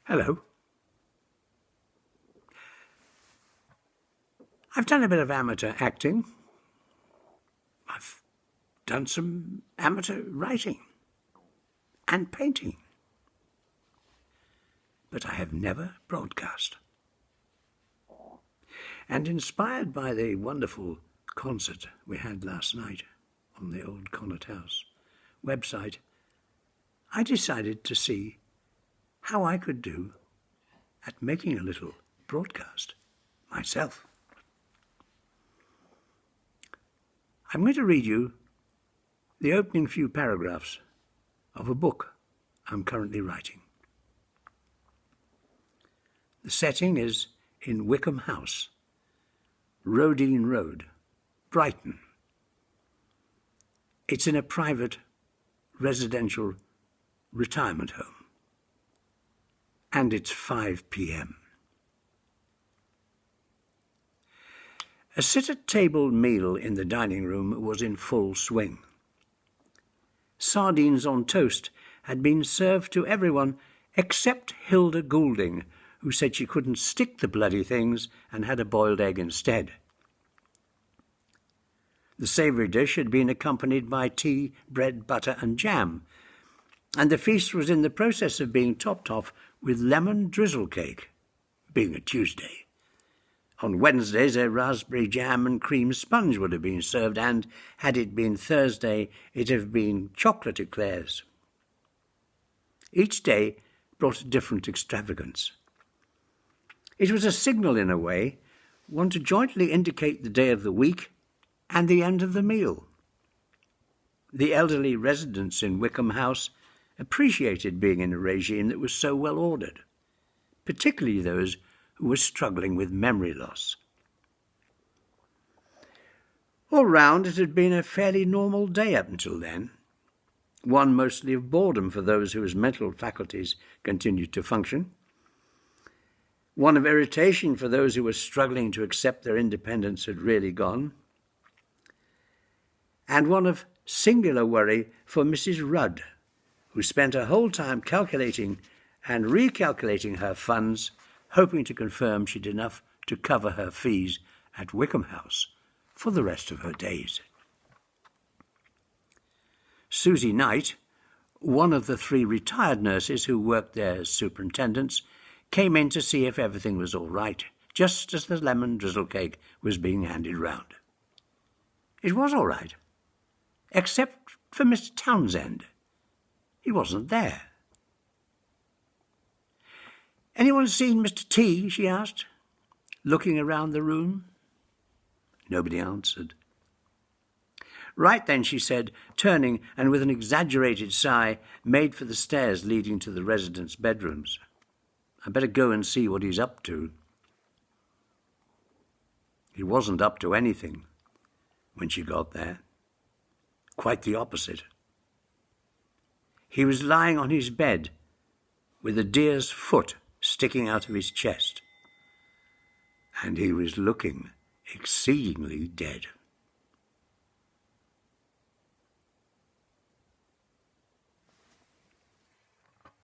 Hello. I've done a bit of amateur acting. I've done some amateur writing and painting. But I have never broadcast. And inspired by the wonderful concert we had last night on the old Connaught House website, I decided to see how I could do at making a little broadcast myself. I'm going to read you the opening few paragraphs of a book I'm currently writing. The setting is in Wickham House, Rodine Road, Brighton. It's in a private residential retirement home. And it's 5 p.m. A sit-at-table meal in the dining room was in full swing. Sardines on toast had been served to everyone except Hilda Goulding, who said she couldn't stick the bloody things and had a boiled egg instead. The savoury dish had been accompanied by tea, bread, butter and jam, and the feast was in the process of being topped off with lemon drizzle cake, being a Tuesday. On Wednesdays, a raspberry jam and cream sponge would have been served, and, had it been Thursday, it would have been chocolate eclairs. Each day brought a different extravagance. It was a signal, in a way, one to jointly indicate the day of the week and the end of the meal. The elderly residents in Wickham House appreciated being in a regime that was so well ordered, particularly those who were struggling with memory loss. All round, it had been a fairly normal day up until then, one mostly of boredom for those whose mental faculties continued to function, one of irritation for those who were struggling to accept their independence had really gone, and one of singular worry for Mrs. Rudd, who spent her whole time calculating and recalculating her funds, hoping to confirm she'd enough to cover her fees at Wickham House for the rest of her days. Susie Knight, one of the 3 retired nurses who worked there as superintendents, came in to see if everything was all right, just as the lemon drizzle cake was being handed round. It was all right, except for Mr. Townsend. He wasn't there. "Anyone seen Mr. T?" she asked, looking around the room. Nobody answered. "Right then," she said, turning and with an exaggerated sigh made for the stairs leading to the residents' bedrooms. "I better go and see what he's up to." He wasn't up to anything when she got there. Quite the opposite. He was lying on his bed with a deer's foot sticking out of his chest, and he was looking exceedingly dead.